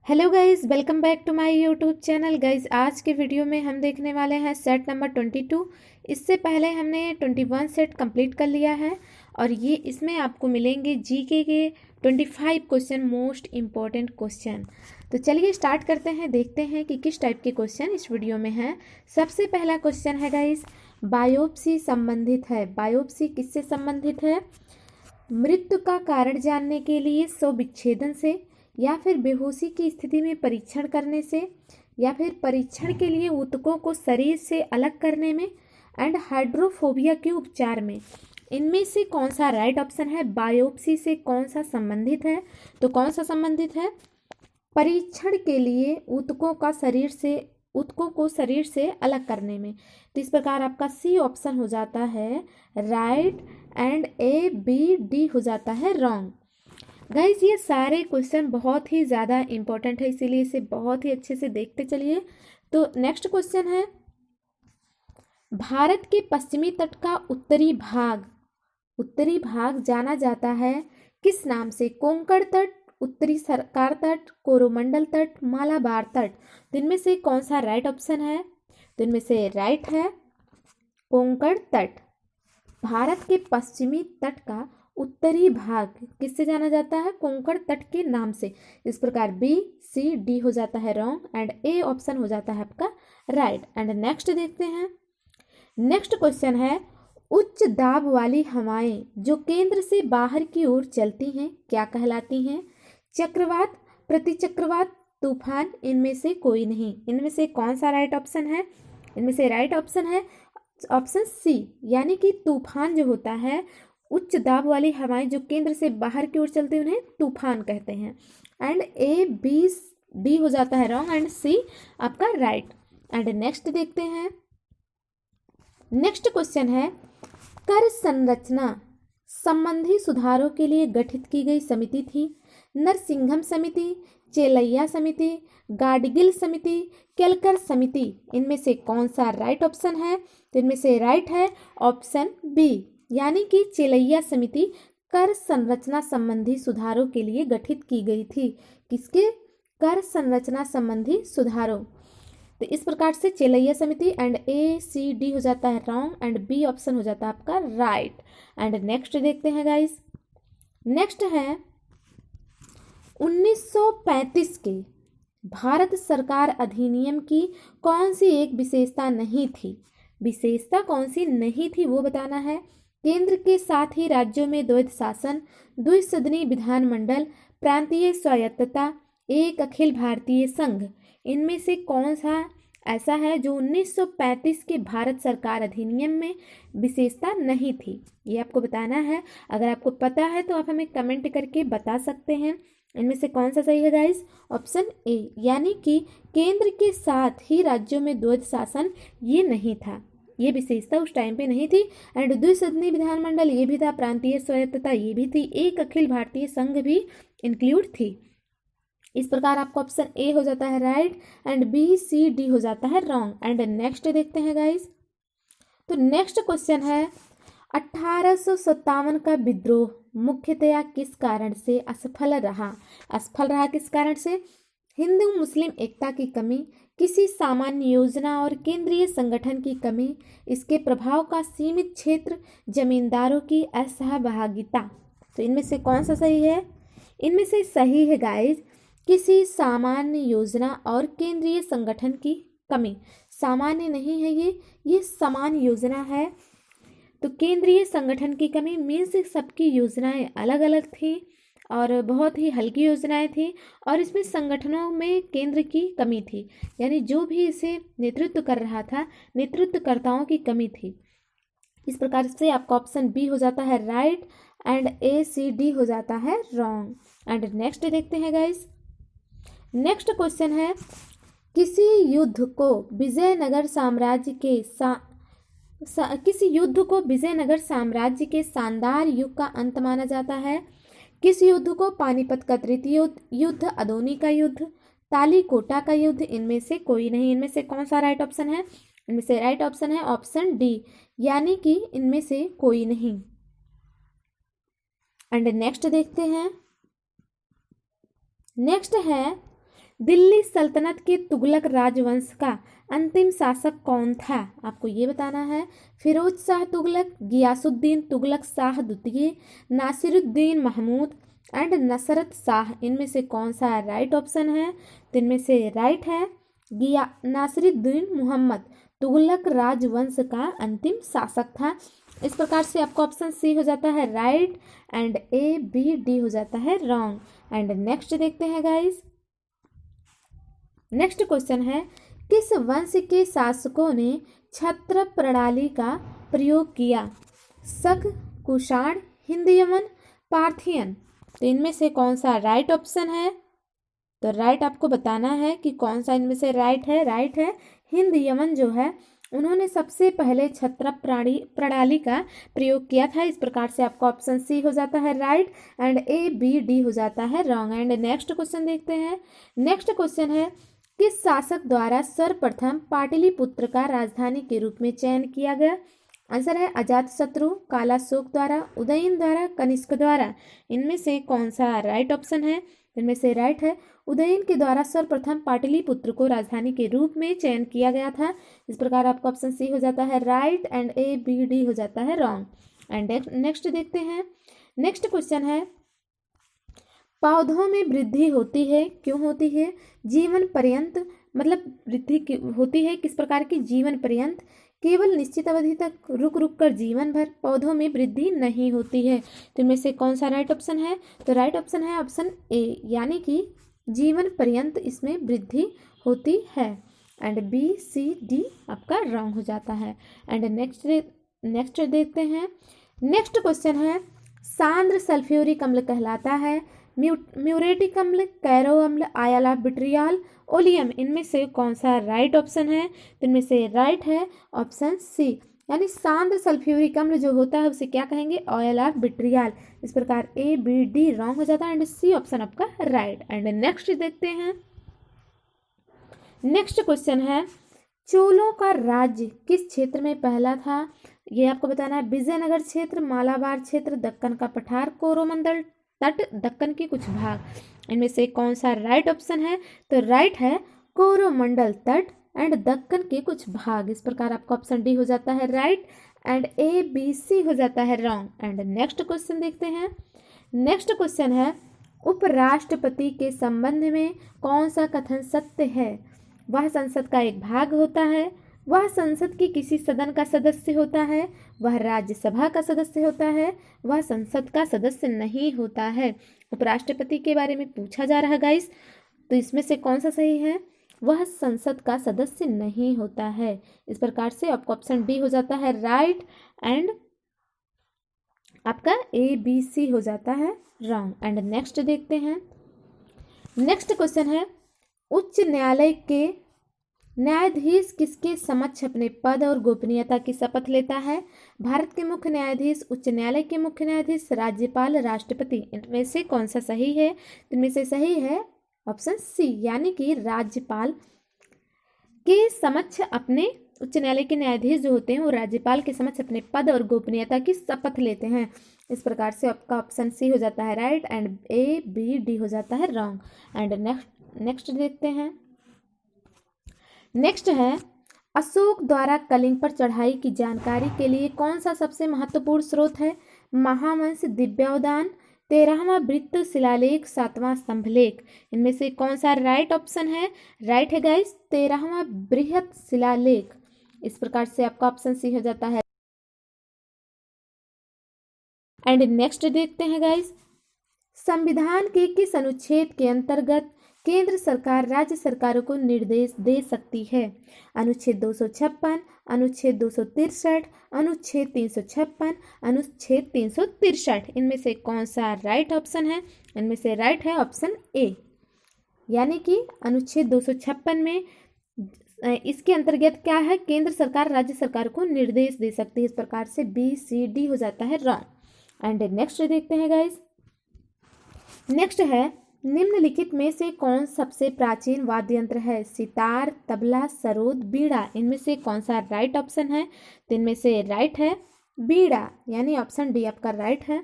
Hello guys, welcome back to my YouTube channel. Guys, आज के video में हम देखने वाले हैं सेट नंबर 22। इससे पहले हमने 21 सेट कंप्लीट कर लिया है और ये इसमें आपको मिलेंगे जीके के 25 क्वेश्चन, मोस्ट इम्पॉर्टेंट क्वेश्चन। तो चलिए स्टार्ट करते हैं, देखते हैं कि किस टाइप के क्वेश्चन इस वीडियो में हैं। सबसे पहला क्वेश्चन है गाइस, बायोप्सी संबंधित है। बायोप्सी किससे संबंधित है? मृत्यु का कारण जानने के लिए शव विच्छेदन से, या फिर बेहोशी की स्थिति में परीक्षण करने से, या फिर परीक्षण के लिए ऊतकों को शरीर से अलग करने में, एंड हाइड्रोफोबिया के उपचार में। इनमें से कौन सा राइट ऑप्शन है? बायोप्सी से कौन सा संबंधित है? तो कौन सा संबंधित है? परीक्षण के लिए ऊतकों को शरीर से अलग करने में। तो इस प्रकार आपका सी ऑप्शन हो जाता है right and A B D हो जाता है रॉन्ग। गाइज, ये सारे क्वेश्चन बहुत ही ज़्यादा इंपॉर्टेंट है, इसीलिए इसे बहुत ही अच्छे से देखते चलिए। तो नेक्स्ट क्वेश्चन है, भारत के पश्चिमी तट का उत्तरी भाग जाना जाता है किस नाम से? कोंकण तट, उत्तरी सरकार तट, कोरोमंडल तट, मालाबार तट। तो इनमें से कौन सा राइट ऑप्शन है? तो इनमें से राइट है कोंकण तट। भारत के पश्चिमी तट का उत्तरी भाग किससे जाना जाता है? कोंकण तट के नाम से। इस प्रकार बी सी डी हो जाता है रॉन्ग एंड ए ऑप्शन हो जाता है आपका राइट। एंड नेक्स्ट देखते हैं। नेक्स्ट क्वेश्चन है, उच्च दाब वाली हवाएं जो केंद्र से बाहर की ओर चलती हैं क्या कहलाती हैं? चक्रवात, प्रतिचक्रवात, तूफान, इनमें से कोई नहीं। इनमें से कौन सा राइट ऑप्शन है? इनमें से राइट ऑप्शन है ऑप्शन सी, यानी कि तूफान जो होता है, उच्च दाब वाली हवाएं जो केंद्र से बाहर की ओर चलती हैं उन्हें तूफान कहते हैं। एंड ए बी डी हो जाता है रॉन्ग एंड सी आपका राइट। एंड नेक्स्ट देखते हैं। नेक्स्ट क्वेश्चन है, कर संरचना संबंधी सुधारों के लिए गठित की गई समिति थी नरसिंघम समिति, चेलैया समिति, गाडगिल समिति, केलकर समिति। इनमें से कौन सा राइट ऑप्शन है? तो इनमें से राइट है ऑप्शन बी, यानी कि चेलैया समिति कर संरचना संबंधी सुधारों के लिए गठित की गई थी। किसके? कर संरचना संबंधी सुधारों। तो इस प्रकार से चेलैया समिति एंड ए सी डी हो जाता है रॉन्ग एंड बी ऑप्शन हो जाता है आपका राइट। एंड नेक्स्ट देखते हैं गाइस। नेक्स्ट है 1935 के भारत सरकार अधिनियम की कौन सी एक विशेषता नहीं थी? विशेषता कौन सी नहीं थी वो बताना है। केंद्र के साथ ही राज्यों में द्वैध शासन, द्विसदनी विधानमंडल, प्रांतीय स्वायत्तता, एक अखिल भारतीय संघ। इनमें से कौन सा ऐसा है जो 1935 के भारत सरकार अधिनियम में विशेषता नहीं थी? ये आपको बताना है। अगर आपको पता है तो आप हमें कमेंट करके बता सकते हैं। इनमें से कौन सा सही है गाइस? ऑप्शन ए, यानी कि केंद्र के साथ ही राज्यों में द्वैध शासन ये नहीं था, ये विशेषता उस टाइम पे नहीं थी। एंड द्विसदनी विधानमंडल ये भी था, प्रांतीय स्वायत्तता ये भी थी, एक अखिल भारतीय संघ भी इंक्लूड थी। इस प्रकार आपका ऑप्शन ए हो जाता है right and B C D हो जाता है रॉन्ग। एंड नेक्स्ट देखते हैं गाइस। तो नेक्स्ट क्वेश्चन है, 1857 का विद्रोह मुख्यतया किस कारण से असफल रहा? असफल रहा किस कारण से? हिंदू मुस्लिम एकता की कमी, किसी सामान्य योजना और केंद्रीय संगठन की कमी, इसके प्रभाव का सीमित क्षेत्र, जमींदारों की असहभागिता। तो इनमें से कौन सा सही है? इनमें से सही है गाइज किसी सामान्य योजना और केंद्रीय संगठन की कमी। सामान्य नहीं है ये समान योजना है। तो केंद्रीय संगठन की कमी मीन्स सबकी योजनाएं अलग अलग थी और बहुत ही हल्की योजनाएं थी और इसमें संगठनों में केंद्र की कमी थी, यानी जो भी इसे नेतृत्व कर रहा था नेतृत्वकर्ताओं की कमी थी। इस प्रकार से आपका ऑप्शन बी हो जाता है right and A C D हो जाता है रॉन्ग। एंड नेक्स्ट देखते हैं गाइस। नेक्स्ट क्वेश्चन है, किसी युद्ध को विजयनगर साम्राज्य के शानदार युग का अंत माना जाता है? किस युद्ध को? पानीपत का तृतीय युद्ध, अदोनी का युद्ध, तालीकोटा का युद्ध। इनमें से कोई नहीं। इनमें से कौन सा राइट ऑप्शन है? इनमें से राइट ऑप्शन है ऑप्शन डी, यानी कि इनमें से कोई नहीं। एंड नेक्स्ट देखते हैं। नेक्स्ट है दिल्ली सल्तनत के तुगलक राजवंश का अंतिम शासक कौन था? आपको ये बताना है। फिरोज शाह तुगलक, गियासुद्दीन तुगलक शाह द्वितीय, नासिरुद्दीन महमूद एंड नसरत शाह, इनमें से कौन सा राइट ऑप्शन है? तो इनमें से राइट है नासिरुद्दीन मोहम्मद तुगलक राजवंश का अंतिम शासक था। इस प्रकार से आपका ऑप्शन सी हो जाता है right and A B D हो जाता है रॉन्ग। एंड नेक्स्ट देखते हैं गाइस। नेक्स्ट क्वेश्चन है, किस वंश के शासकों ने छत्र प्रणाली का प्रयोग किया? शक, कुषाण, हिंद यमन, पार्थियन, तो इनमें से कौन सा राइट ऑप्शन है? तो राइट आपको बताना है कि कौन सा इनमें से राइट है। राइट है हिंद यमन जो है उन्होंने सबसे पहले छत्र प्रणाली का प्रयोग किया था। इस प्रकार से आपका ऑप्शन सी हो जाता है right and A B D हो जाता है रॉन्ग। एंड नेक्स्ट क्वेश्चन देखते हैं। नेक्स्ट क्वेश्चन है, किस शासक द्वारा सर्वप्रथम पाटलिपुत्र का राजधानी के रूप में चयन किया गया? आंसर है अजातशत्रु, कालाशोक द्वारा, उदयन द्वारा, कनिष्क द्वारा, इनमें से कौन सा राइट ऑप्शन है? इनमें से राइट है उदयन के द्वारा सर्वप्रथम पाटलिपुत्र को राजधानी के रूप में चयन किया गया था। इस प्रकार आपका ऑप्शन सी हो जाता है right and A B D हो जाता है रॉन्ग। एंड नेक्स्ट देखते हैं। नेक्स्ट क्वेश्चन है, पौधों में वृद्धि होती है, क्यों होती है? जीवन पर्यंत, मतलब वृद्धि होती है किस प्रकार की? जीवन पर्यंत, केवल निश्चित अवधि तक, रुक रुक कर जीवन भर, पौधों में वृद्धि नहीं होती है। तो इनमें से कौन सा राइट ऑप्शन है? तो राइट ऑप्शन है ऑप्शन ए, यानी कि जीवन पर्यंत इसमें वृद्धि होती है। एंड बी सी डी आपका रॉन्ग हो जाता है। एंड नेक्स्ट देखते हैं। नेक्स्ट क्वेश्चन है, सांद्र सल्फ्यूरिक अम्ल कहलाता है म्यूरेटिक अम्ल, कैरो अम्ल, आयला विट्रियल, ओलियम, इनमें से कौन सा राइट ऑप्शन है? तो इनमें से राइट है ऑप्शन सी, यानी सांद्र सल्फ्यूरिक अम्ल जो होता है उसे क्या कहेंगे? Oil of vitriol. इस प्रकार ए बी डी रॉन्ग हो जाता है एंड सी ऑप्शन आपका राइट। एंड नेक्स्ट देखते हैं। नेक्स्ट क्वेश्चन है, चोलों का राज्य किस क्षेत्र में पहला था? ये आपको बताना है। विजयनगर क्षेत्र, मालाबार क्षेत्र, दक्कन का पठार, कोरोमंडल तट, दक्कन के कुछ भाग, इनमें से कौन सा राइट ऑप्शन है? तो राइट है कोरोमंडल तट एंड दक्कन के कुछ भाग। इस प्रकार आपका ऑप्शन डी हो जाता है right and A B C हो जाता है रॉन्ग। एंड नेक्स्ट क्वेश्चन देखते हैं। नेक्स्ट क्वेश्चन है, उपराष्ट्रपति के संबंध में कौन सा कथन सत्य है? वह संसद का एक भाग होता है, वह संसद के किसी सदन का सदस्य होता है, वह राज्यसभा का सदस्य होता है, वह संसद का सदस्य नहीं होता है। उपराष्ट्रपति के बारे में पूछा जा रहा है गाइस, तो इसमें से कौन सा सही है? वह संसद का सदस्य नहीं होता है। इस प्रकार से आपका ऑप्शन डी हो जाता है राइट एंड आपका ए बी सी हो जाता है रॉन्ग। एंड नेक्स्ट देखते हैं। नेक्स्ट क्वेश्चन है, उच्च न्यायालय के न्यायाधीश किसके समक्ष अपने पद और गोपनीयता की शपथ लेता है? भारत के मुख्य न्यायाधीश, उच्च न्यायालय के मुख्य न्यायाधीश, राज्यपाल, राष्ट्रपति, इनमें से कौन सा सही है? इनमें से सही है ऑप्शन सी, यानी कि राज्यपाल के समक्ष अपने, उच्च न्यायालय के न्यायाधीश जो होते हैं वो राज्यपाल के समक्ष अपने पद और गोपनीयता की शपथ लेते हैं। इस प्रकार से आपका ऑप्शन सी हो जाता है right and A B D हो जाता है रॉन्ग। एंड नेक्स्ट देखते हैं। नेक्स्ट है, अशोक द्वारा कलिंग पर चढ़ाई की जानकारी के लिए कौन सा सबसे महत्वपूर्ण स्रोत है? महावंश, दिव्योदान, 13वां वृत्त शिलालेख, 7वां स्तंभलेख, इनमें से कौन सा राइट ऑप्शन है? राइट है गाइस 13वां बृहत शिलालेख। इस प्रकार से आपका ऑप्शन सी हो जाता है। एंड नेक्स्ट देखते हैं गाइस, संविधान के किस अनुच्छेद के अंतर्गत केंद्र सरकार राज्य सरकारों को निर्देश दे सकती है? अनुच्छेद 256, अनुच्छेद 263, अनुच्छेद 356, अनुच्छेद 363, इनमें से कौन सा राइट ऑप्शन है? इनमें से राइट है ऑप्शन ए, यानी कि अनुच्छेद 256 में इसके अंतर्गत क्या है? केंद्र सरकार राज्य सरकार को निर्देश दे सकती है। इस प्रकार से बी सी डी हो जाता है रॉन्ग। एंड नेक्स्ट देखते हैं गाइस। नेक्स्ट है, निम्नलिखित में से कौन सबसे प्राचीन वाद्य यंत्र है? सितार, तबला, सरोद, बीड़ा, इनमें से कौन सा राइट ऑप्शन है? तो इनमें से राइट है बीड़ा, यानी ऑप्शन डी आपका राइट है।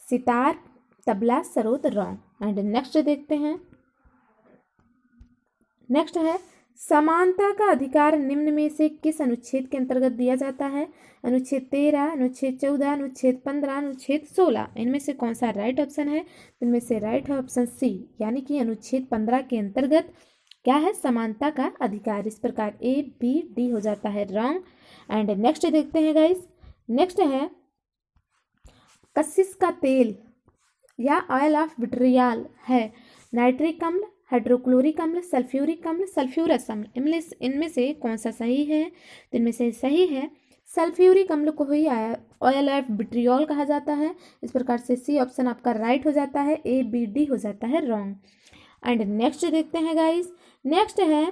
Sitar, tabla, sarod wrong. And next देखते हैं। नेक्स्ट है समानता का अधिकार निम्न में से किस अनुच्छेद के अंतर्गत दिया जाता है? अनुच्छेद 13, अनुच्छेद 14, अनुच्छेद 15, अनुच्छेद 16। इनमें से कौन सा राइट ऑप्शन है? इनमें से राइट है ऑप्शन सी, यानी कि अनुच्छेद 15 के अंतर्गत क्या है? समानता का अधिकार। इस प्रकार ए बी डी हो जाता है रॉन्ग। एंड नेक्स्ट देखते हैं गाइस। नेक्स्ट है कशिश का तेल या ऑयल ऑफ विट्रियल है नाइट्रिक अम्ल, हाइड्रोक्लोरिक अम्ल, सल्फ्यूरिक अम्ल, सल्फ्यूरस अम्ल। इनमें से कौन सा सही है? तो इनमें से सही है सल्फ्यूरिक अम्ल को ही ऑयल ऑफ विट्रियोल कहा जाता है। इस प्रकार से सी ऑप्शन आपका राइट हो जाता है, ए बी डी हो जाता है रॉन्ग। एंड नेक्स्ट देखते हैं गाइस। नेक्स्ट है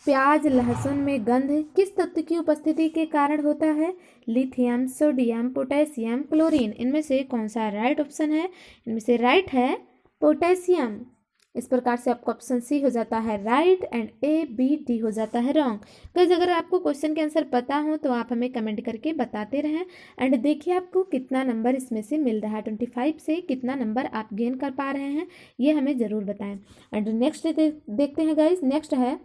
प्याज लहसुन में गंध किस तत्व की उपस्थिति के कारण होता है? Lithium, sodium, potassium, chlorine. इनमें से कौन सा राइट ऑप्शन है? इनमें से राइट है पोटेशियम। इस प्रकार से आपको ऑप्शन सी हो जाता है right and A B D हो जाता है रॉन्ग। गाइस अगर आपको क्वेश्चन के आंसर पता हो तो आप हमें कमेंट करके बताते रहें। एंड देखिए आपको कितना नंबर इसमें से मिल रहा है, 25 से कितना नंबर आप गेन कर पा रहे हैं, ये हमें ज़रूर बताएं। एंड नेक्स्ट देखते हैं गाइस। नेक्स्ट है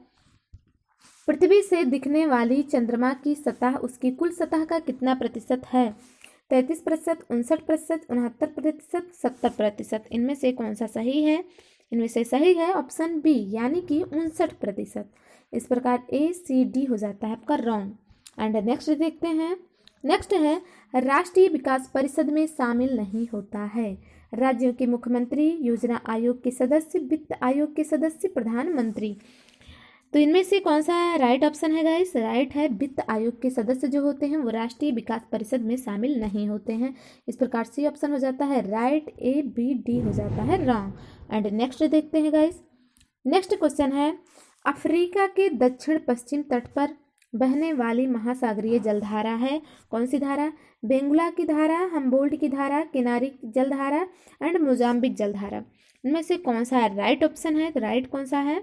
पृथ्वी से दिखने वाली चंद्रमा की सतह उसकी कुल सतह का कितना प्रतिशत है? 33%, 59%, 69%, 70%। इनमें से कौन सा सही है? इनमें से सही है ऑप्शन बी, यानी कि 59%। इस प्रकार ए सी डी हो जाता है आपका रॉन्ग। एंड नेक्स्ट देखते हैं। नेक्स्ट है राष्ट्रीय विकास परिषद में शामिल नहीं होता है राज्यों के मुख्यमंत्री, योजना आयोग के सदस्य, वित्त आयोग के सदस्य, प्रधानमंत्री। तो इनमें से कौन सा राइट ऑप्शन है गाइस? राइट है वित्त आयोग के सदस्य जो होते हैं वो राष्ट्रीय विकास परिषद में शामिल नहीं होते हैं। इस प्रकार सी ऑप्शन हो जाता है राइट, ए बी डी हो जाता है रॉन्ग। एंड नेक्स्ट देखते हैं गाइस। नेक्स्ट क्वेश्चन है अफ्रीका के दक्षिण पश्चिम तट पर बहने वाली महासागरीय जलधारा है कौन सी धारा? बेंगुला की धारा, हम्बोल्ट की धारा, किनारी जलधारा एंड मोजाम्बिक जलधारा। इनमें से कौन सा राइट ऑप्शन है? तो राइट कौन सा है?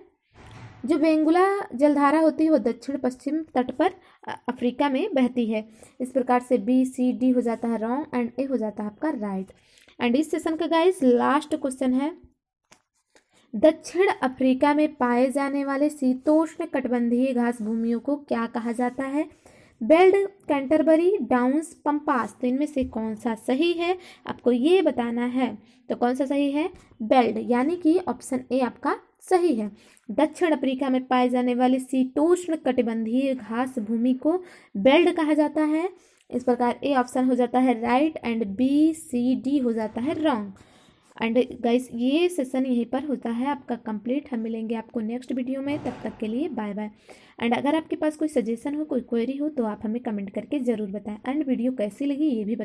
जो बेंगुला जलधारा होती है वो दक्षिण पश्चिम तट पर अफ्रीका में बहती है। इस प्रकार से बी सी डी हो जाता है रॉन्ग एंड ए हो जाता है आपका राइट। एंड इस सेशन का गाइस लास्ट क्वेश्चन है दक्षिण अफ्रीका में पाए जाने वाले शीतोष्ण कटिबंधीय घास भूमियों को क्या कहा जाता है? Belt, Canterbury, downs, pampas. तो इनमें से कौन सा सही है आपको ये बताना है। तो कौन सा सही है? बेल्ट, यानी कि ऑप्शन ए आपका सही है। दक्षिण अफ्रीका में पाए जाने वाले शीतोष्ण कटिबंधीय घास भूमि को बेल्ट कहा जाता है। इस प्रकार ए ऑप्शन हो जाता है right and B C D हो जाता है रॉन्ग। एंड गाइस ये सेशन यहीं पर होता है आपका कंप्लीट। हम मिलेंगे आपको नेक्स्ट वीडियो में, तब तक के लिए बाय बाय। एंड अगर आपके पास कोई सजेशन हो, कोई क्वेरी हो तो आप हमें कमेंट करके ज़रूर बताएं। एंड वीडियो कैसी लगी ये भी बताएं।